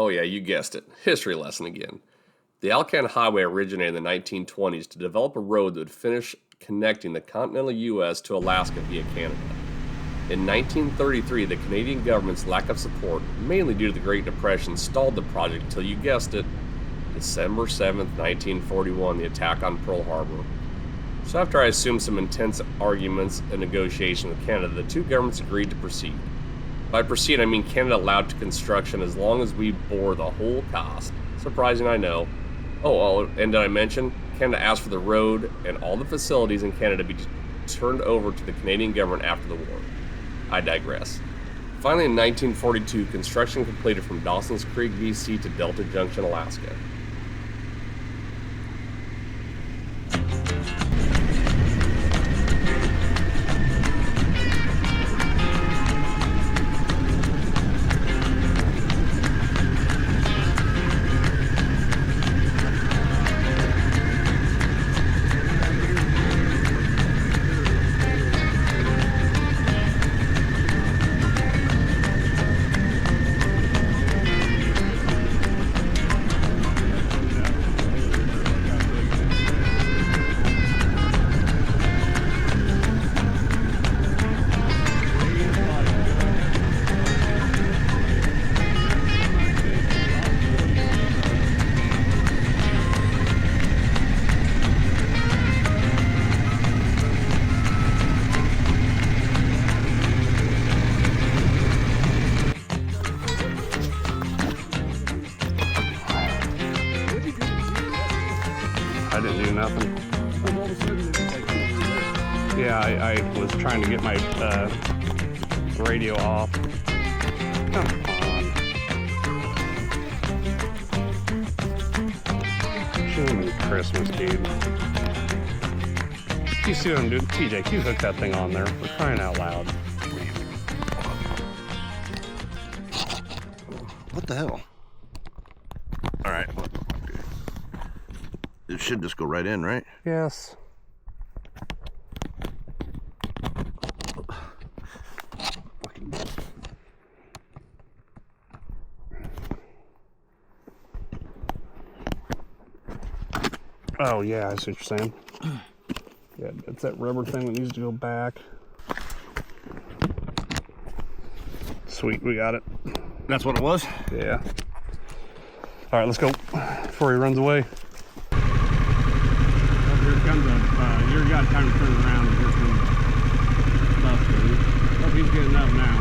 Oh yeah, you guessed it. History lesson again. The Alcan Highway originated in the 1920s to develop a road that would finish connecting the continental U.S. to Alaska via Canada. In 1933, the Canadian government's lack of support, mainly due to the Great Depression, stalled the project until, you guessed it, December 7th, 1941, the attack on Pearl Harbor. So after I assumed some intense arguments and negotiation with Canada, the two governments agreed to proceed. By proceed, I mean Canada allowed to construction as long as we bore the whole cost. Surprising, I know. Oh, and did I mention? Canada asked for the road and all the facilities in Canada to be turned over to the Canadian government after the war. I digress. Finally, in 1942, construction completed from Dawson's Creek, BC to Delta Junction, Alaska. I didn't do nothing. Yeah, I was trying to get my radio off. Come on. Show me Christmas, dude. You see what I'm doing? TJ, you hook that thing on there. We're crying out loud. What the hell? All right. It should just go right in, right? Yes. Oh yeah, I see what you're saying. Yeah, it's that rubber thing that needs to go back. Sweet, we got it. That's what it was? Yeah. All right, let's go before he runs away. Oh, here comes a, you got time to turn around and get some stuff. Hope he's getting up now.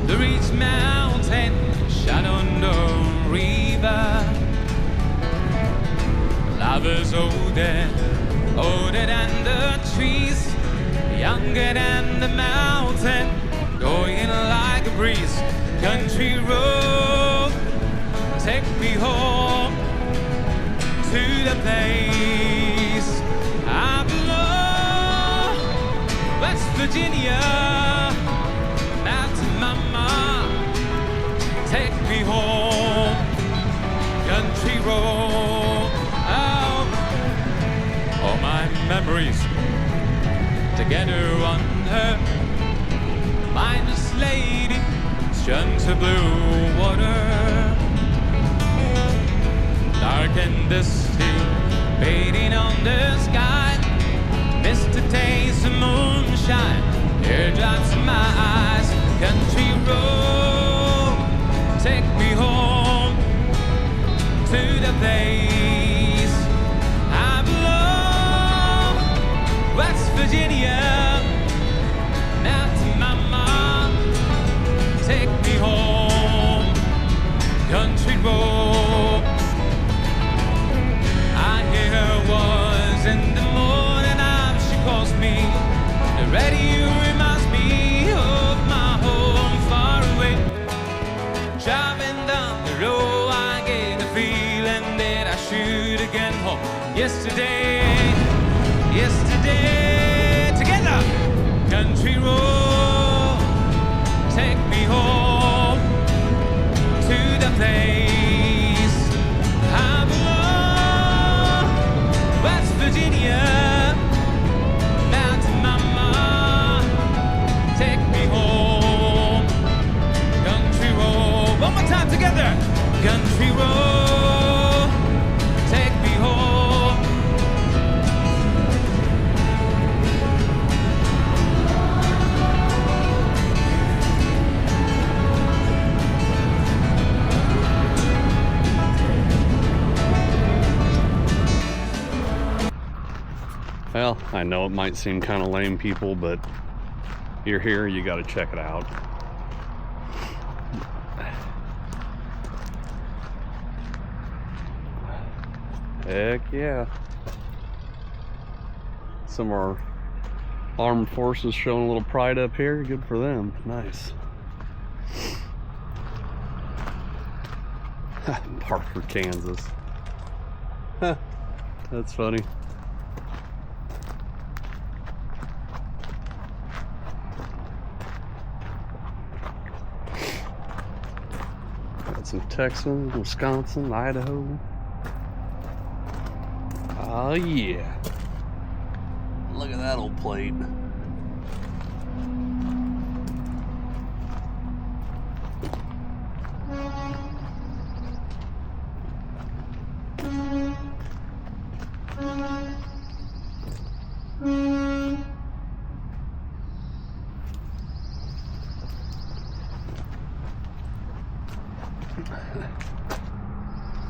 the Ridge Mountain, Shenandoah River. Lovers older than the trees, younger than the mountain, going like a breeze. Country road, take me home to the place I belong. West Virginia, mountain mama, take me home. Country road, oh, all my memories together on her. Mindless lady, strung to blue water. Dark and dusty, fading on the sky. Missed a taste of moonshine, teardrops in my eyes. Country road, take me home to the place I belong. West Virginia, mountain mama, take me home. Country road, I hear her was in the morning hour. She calls me, the radio reminds me of my home far away. Driving down the road, I get the feeling that I should have gone home yesterday, together. Country road, take me home to the place I belong. West Virginia, mountain mama, take me home. Country road, one more time together. Country road, take me home. Well, I know it might seem kind of lame, people, but you're here, you got to check it out. Heck yeah. Some of our armed forces showing a little pride up here. Good for them. Nice. Parker, Kansas. Huh. That's funny. Some Texas, Wisconsin, Idaho. Oh yeah. Look at that old plate.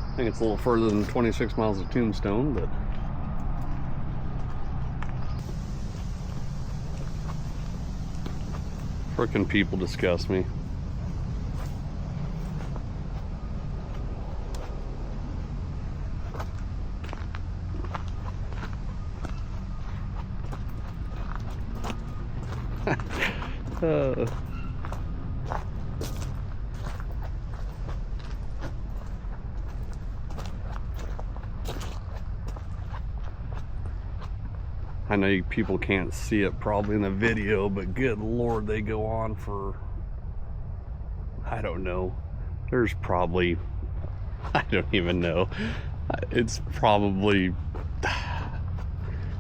I think it's a little further than 26 miles of Tombstone, but frickin' people disgust me. I know you people can't see it probably in the video, but good Lord, they go on for, I don't know. There's probably, I don't even know. It's probably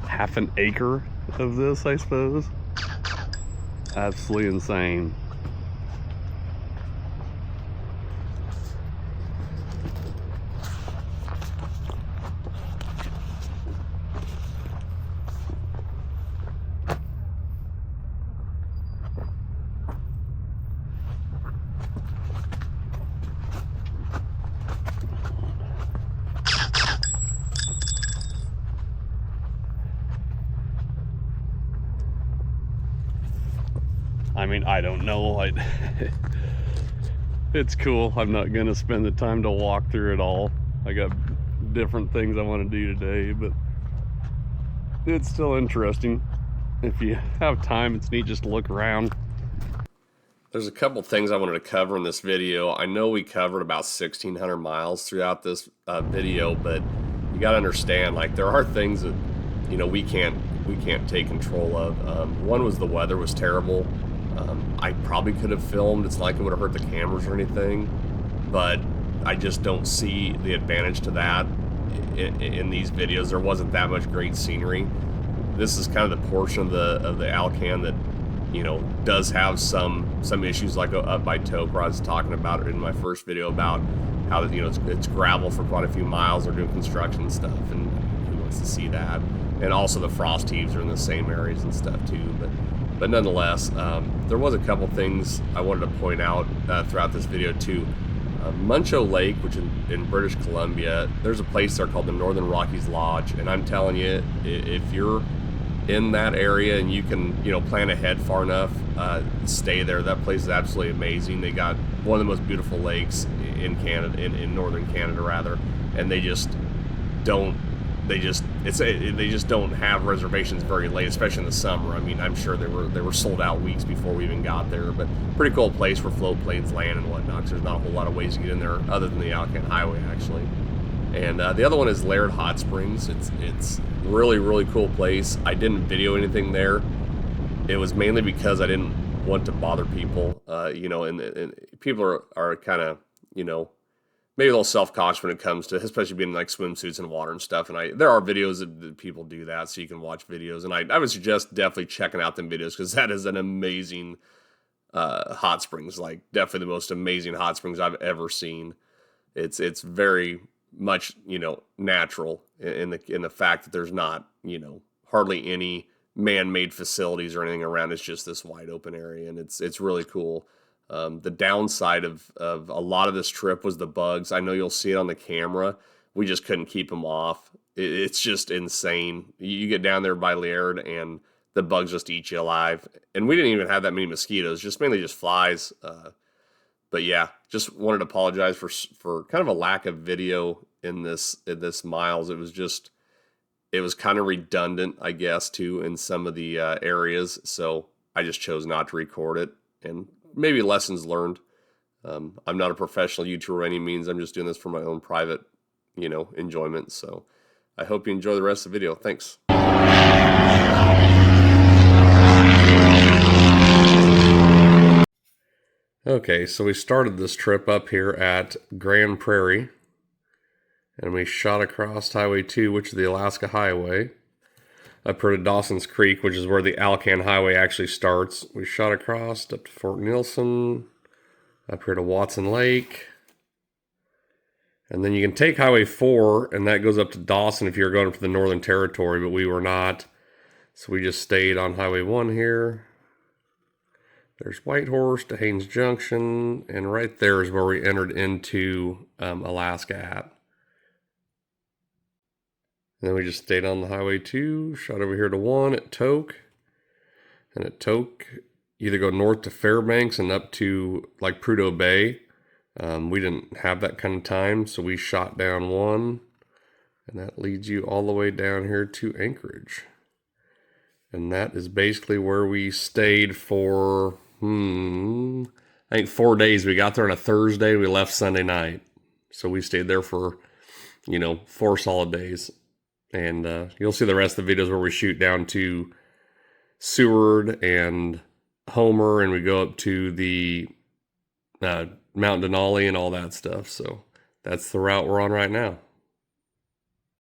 half an acre of this, I suppose. Absolutely insane. I mean, I don't know. It's cool. I'm not gonna spend the time to walk through it all. I got different things I want to do today, but it's still interesting. If you have time, it's neat just to look around. There's a couple things I wanted to cover in this video. I know we covered about 1,600 miles throughout this video, but you got to understand, like, there are things that, you know, we can't take control of. One was the weather was terrible. I probably could have filmed. It's not like it would have hurt the cameras or anything, but I just don't see the advantage to that in these videos. There wasn't that much great scenery. This is kind of the portion of the Alcan that, you know, does have some issues, like up by Toke, where I was talking about it in my first video about how, you know, it's gravel for quite a few miles. They're doing construction and stuff, and who wants to see that? And also the frost heaves are in the same areas and stuff too. But nonetheless, there was a couple things I wanted to point out throughout this video too. Muncho Lake, which in British Columbia, there's a place there called the Northern Rockies Lodge, and I'm telling you, if you're in that area and you can, you know, plan ahead far enough, stay there. That place is absolutely amazing. They got one of the most beautiful lakes in Canada, in northern Canada rather, and they just don't have reservations very late, especially in the summer. I mean, I'm sure they were sold out weeks before we even got there. But pretty cool place where float planes land and whatnot, 'cause there's not a whole lot of ways to get in there other than the Alcan Highway, actually. And the other one is Laird Hot Springs. It's really, really cool place. I didn't video anything there. It was mainly because I didn't want to bother people. You know, and people are kind of, you know, maybe a little self-conscious when it comes to, especially being in like swimsuits and water and stuff. And there are videos that people do that, so you can watch videos. And I would suggest definitely checking out them videos, because that is an amazing hot springs. Like, definitely the most amazing hot springs I've ever seen. It's very much, you know, natural in the fact that there's not, you know, hardly any man-made facilities or anything around. It's just this wide open area, and it's really cool. The downside of a lot of this trip was the bugs. I know you'll see it on the camera. We just couldn't keep them off. It's just insane. You get down there by Laird and the bugs just eat you alive. And we didn't even have that many mosquitoes, just mainly just flies. But yeah, just wanted to apologize for kind of a lack of video in this miles. It was kind of redundant, I guess, too, in some of the areas. So I just chose not to record it, and maybe lessons learned. I'm not a professional YouTuber by any means. I'm just doing this for my own private, you know, enjoyment. So I hope you enjoy the rest of the video. Thanks. Okay, so we started this trip up here at Grand Prairie, and we shot across Highway 2, which is the Alaska Highway, up here to Dawson's Creek, which is where the Alcan Highway actually starts. We shot across up to Fort Nielsen, up here to Watson Lake, and then you can take Highway 4, and that goes up to Dawson if you're going for the Northern Territory, but we were not, so we just stayed on Highway 1 here. There's Whitehorse to Haines Junction, and right there is where we entered into Alaska at. And then we just stayed on the Highway 2, shot over here to 1 at Toke. And at Toke, either go north to Fairbanks and up to like Prudhoe Bay. We didn't have that kind of time, so we shot down 1. And that leads you all the way down here to Anchorage. And that is basically where we stayed for, I think 4 days. We got there on a Thursday. We left Sunday night. So we stayed there for, you know, 4 solid days. And you'll see the rest of the videos where we shoot down to Seward and Homer, and we go up to the Mount Denali and all that stuff. So that's the route we're on right now.